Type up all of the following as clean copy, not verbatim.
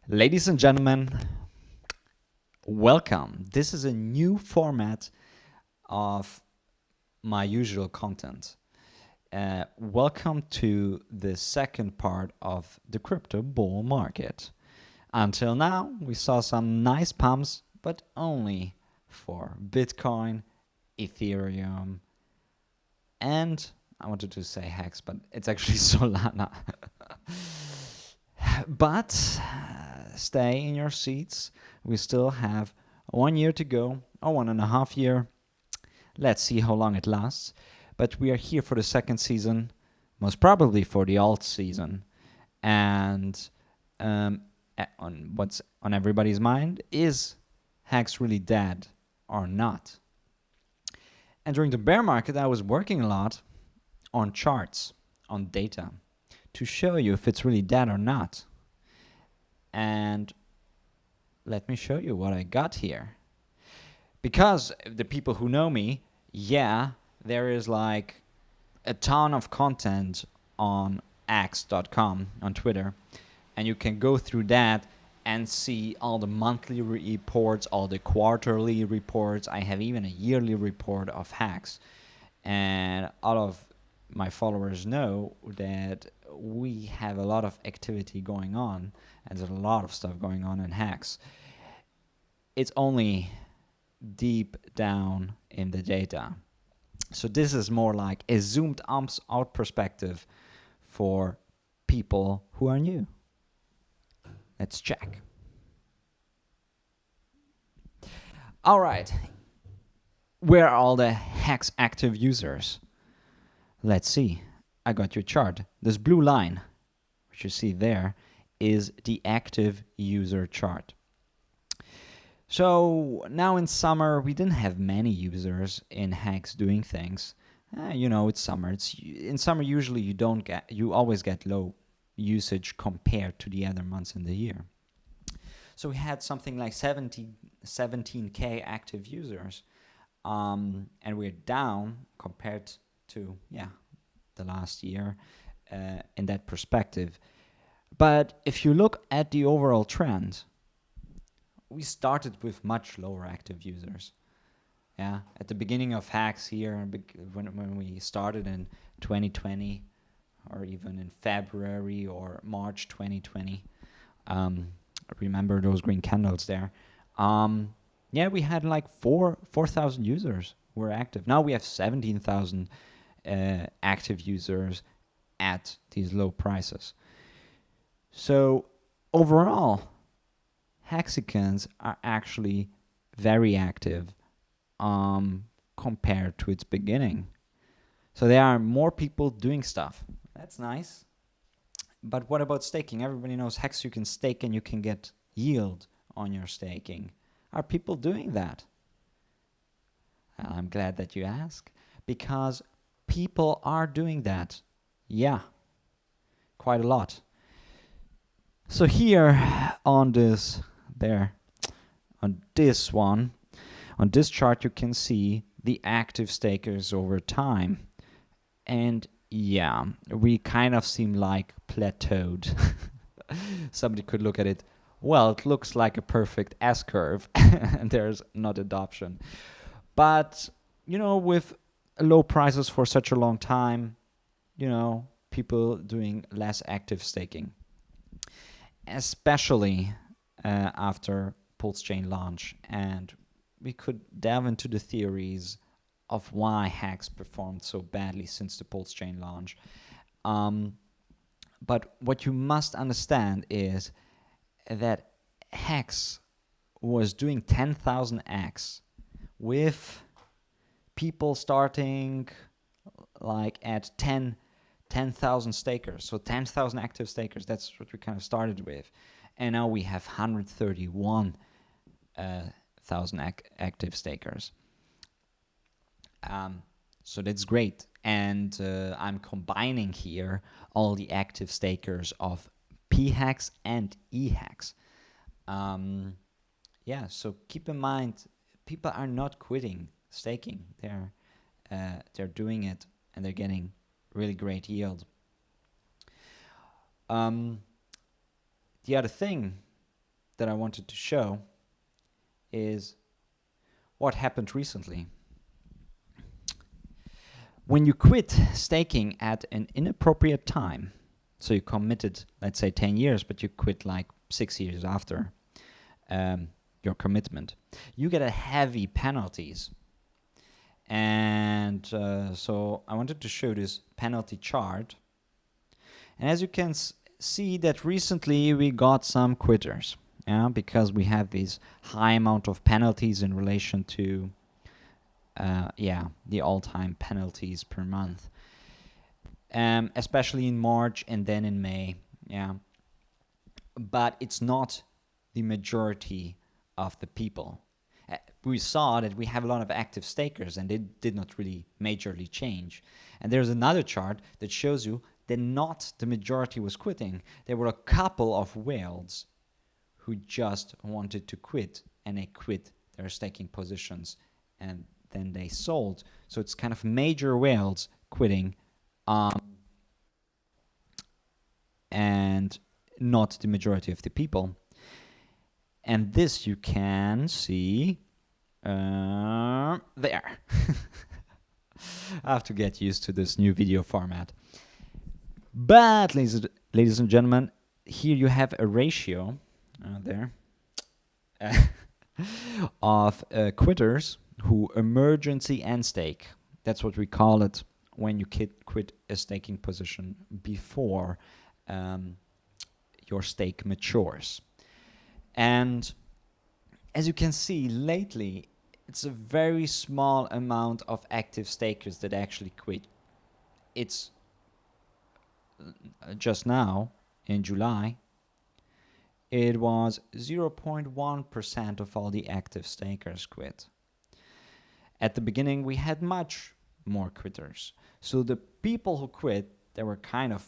Ladies and gentlemen, welcome. This is a new format of my usual content. Welcome to the second part of the crypto bull market. Until now, we saw some nice pumps, but only for Bitcoin, Ethereum, and I wanted to say Hex, but it's actually Solana. But stay in your seats. We still have 1 year to go, or 1.5 years. Let's see how long it lasts. But we are here for the second season, most probably for the alt season. And on what's on everybody's mind is Hex really dead or not? And during the bear market, I was working a lot on charts, on data, to show you if it's really dead or not. And let me show you what I got here. Because the people who know me, there is like a ton of content on x.com on Twitter, and you can go through that and see all the monthly reports, all the quarterly reports. I have even a yearly report of hacks, and all of my followers know that we have a lot of activity going on, and there's a lot of stuff going on in hacks. It's only deep down in the data. So this is more like a zoomed out perspective for people who are new. Let's check. All right. Where are all the Hex active users? Let's see. I got your chart. This blue line, which you see there, is the active user chart. So now in summer, we didn't have many users in Hex doing things. It's summer. In summer, usually you always get low usage compared to the other months in the year. So we had something like 17K active users, and we're down compared to the last year in that perspective. But if you look at the overall trend, we started with much lower active users. At the beginning of Hacks here, when we started in 2020, or even in February or March 2020, remember those green candles there. We had like 4,000 users who were active. Now we have 17,000 active users at these low prices. So overall, Hexicans are actually very active compared to its beginning. So there are more people doing stuff. That's nice. But what about staking? Everybody knows Hex, you can stake and you can get yield on your staking. Are people doing that? I'm glad that you ask, because people are doing that. Yeah, quite a lot. So here on this chart, you can see the active stakers over time. And we kind of seem like plateaued. Somebody could look at it. Well, it looks like a perfect S-curve, and there's not adoption. But, with low prices for such a long time, people doing less active staking. Especially after Pulse Chain launch. And we could delve into the theories of why Hex performed so badly since the Pulse Chain launch. But what you must understand is that Hex was doing 10,000x with people starting like at 10,000 stakers. So 10,000 active stakers, that's what we kind of started with. And now we have 131,000 active stakers. So that's great. And I'm combining here all the active stakers of P-Hex and E-Hex. So keep in mind, people are not quitting staking. They're doing it, and they're getting really great yield. The other thing that I wanted to show is what happened recently. When you quit staking at an inappropriate time, so you committed, let's say, 10 years, but you quit like 6 years after your commitment, you get a heavy penalties. And so I wanted to show this penalty chart. And as you can see that recently we got some quitters, because we have this high amount of penalties in relation to the all-time penalties per month, especially in March and then in May. But it's not the majority of the people. We saw that we have a lot of active stakers and they did not really majorly change. And there's another chart that shows you that not the majority was quitting. There were a couple of whales who just wanted to quit, and they quit their staking positions and then they sold. So it's kind of major whales quitting, and not the majority of the people. And this you can see there. I have to get used to this new video format. But, ladies and gentlemen, here you have a ratio there of quitters who emergency end stake. That's what we call it when you quit a staking position before your stake matures. And as you can see, lately, it's a very small amount of active stakers that actually quit. It's just now, in July, it was 0.1% of all the active stakers quit. At the beginning, we had much more quitters. So the people who quit, they were kind of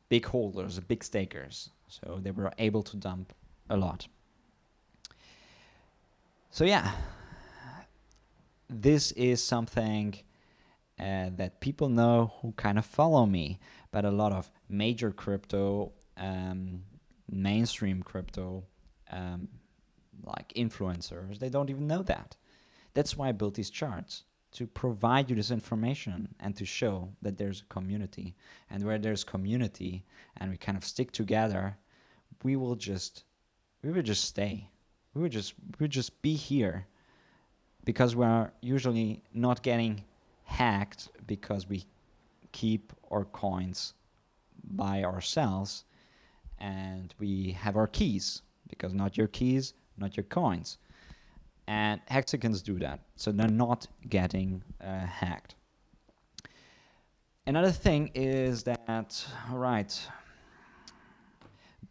big holders, big stakers. So they were able to dump a lot. So yeah, this is something that people know who kind of follow me, but a lot of major crypto, mainstream crypto, like influencers, they don't even know that. That's why I built these charts, to provide you this information and to show that there's a community. And where there's community and we kind of stick together, we will just stay. We would just be here, because we're usually not getting hacked because we keep our coins by ourselves and we have our keys, because not your keys, not your coins. And Hexicans do that, so they're not getting hacked. Another thing is that, all right,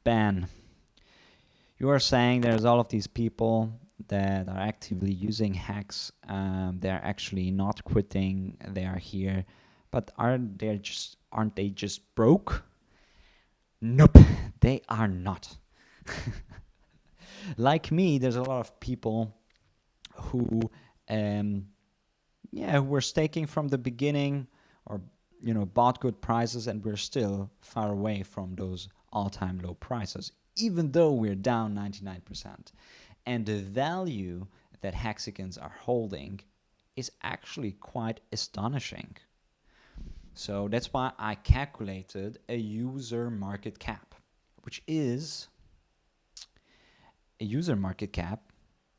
Ben, you are saying there's all of these people that are actively using Hex. They're actually not quitting. They are here, but aren't they just broke? Nope, they are not. Like me, there's a lot of people who were staking from the beginning, or bought good prices, and we're still far away from those all-time low prices, even though we're down 99%. And the value that Hexicans are holding is actually quite astonishing. So that's why I calculated a user market cap, which is a user market cap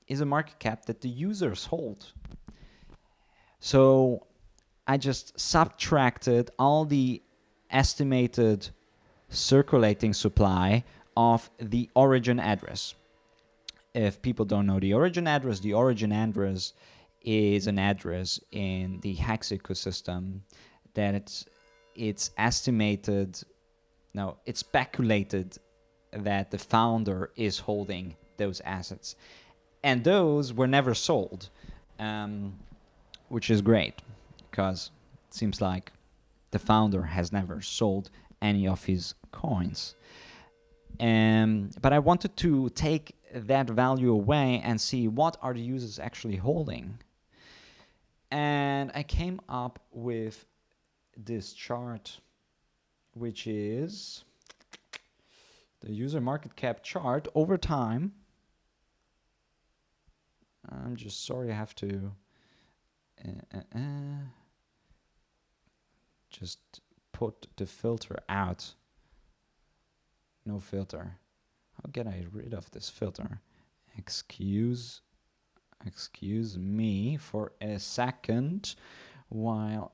is a market cap that the users hold. So I just subtracted all the estimated circulating supply of the origin address. If people don't know the origin address is an address in the Hex ecosystem that it's speculated that the founder is holding those assets. And those were never sold, which is great, because it seems like the founder has never sold any of his coins. But I wanted to take that value away and see what are the users actually holding. And I came up with this chart, which is the user market cap chart over time. I'm just sorry, I have to just put the filter out. No filter. How get I rid of this filter? Excuse me for a second while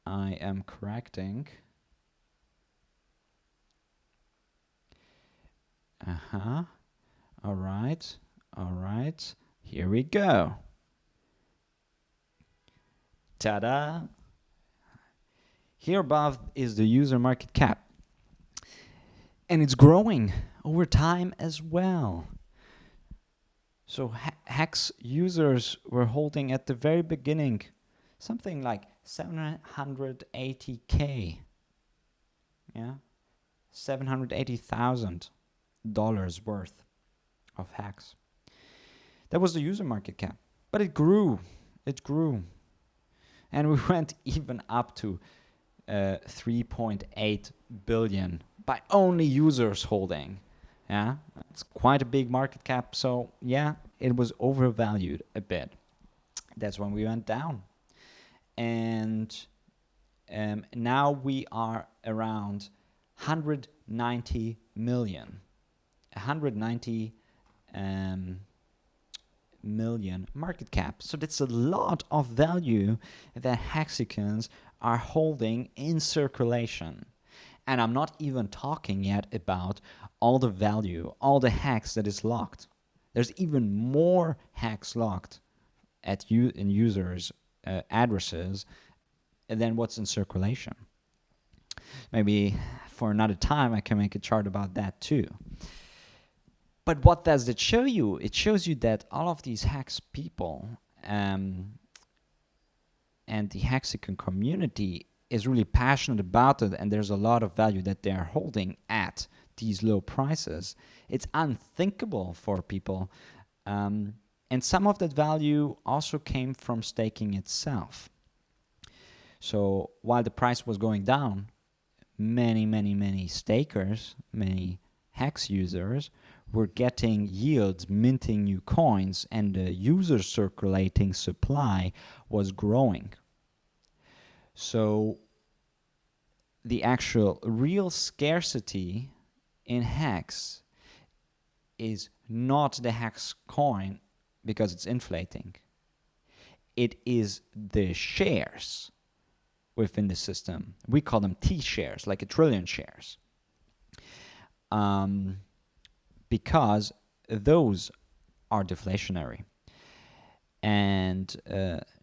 I am correcting. All right. Here we go. Ta-da! Here above is the user market cap. And it's growing over time as well. So Hex users were holding at the very beginning something like 780K. Yeah? $780,000 worth of Hex. That was the user market cap. But it grew. And we went even up to 3.8 billion by only users holding. Yeah, it's quite a big market cap. So yeah, it was overvalued a bit. That's when we went down. And now we are around 190 million. 190 million market cap. So that's a lot of value that Hexicans are holding in circulation. And I'm not even talking yet about all the value, all the Hex that is locked. There's even more Hex locked at in users' addresses than what's in circulation. Maybe for another time I can make a chart about that too. But what does it show you? It shows you that all of these Hex people and the Hexican community is really passionate about it, and there's a lot of value that they are holding at these low prices. It's unthinkable for people. And some of that value also came from staking itself. So while the price was going down, many stakers, many Hex users were getting yields, minting new coins, and the user circulating supply was growing. So the actual real scarcity in Hex is not the Hex coin because it's inflating. It is the shares within the system. We call them T shares, like a trillion shares. Because those are deflationary. And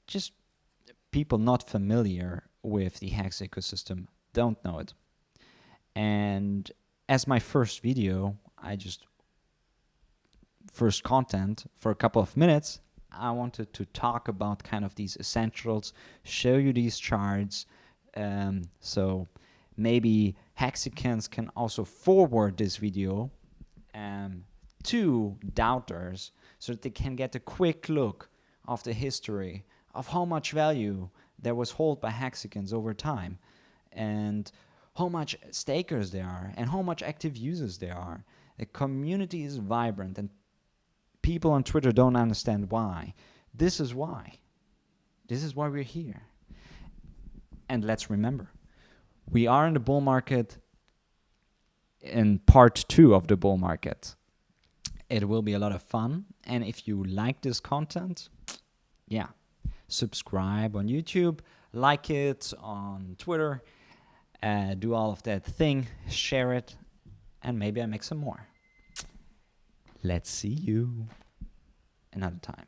just people not familiar with the Hex ecosystem don't know it. And as my first video, first content for a couple of minutes, I wanted to talk about kind of these essentials, show you these charts. So maybe Hexicans can also forward this video to doubters so that they can get a quick look of the history of how much value there was held by Hexicans over time, and how much stakers there are, and how much active users there are. The community is vibrant, and people on Twitter don't understand why. This is why. This is why we're here. And let's remember, we are in the bull market, in part 2 of the bull market. It will be a lot of fun. And if you like this content, yeah, subscribe on YouTube, like it on Twitter, do all of that thing, share it, and maybe I make some more. Let's see you another time.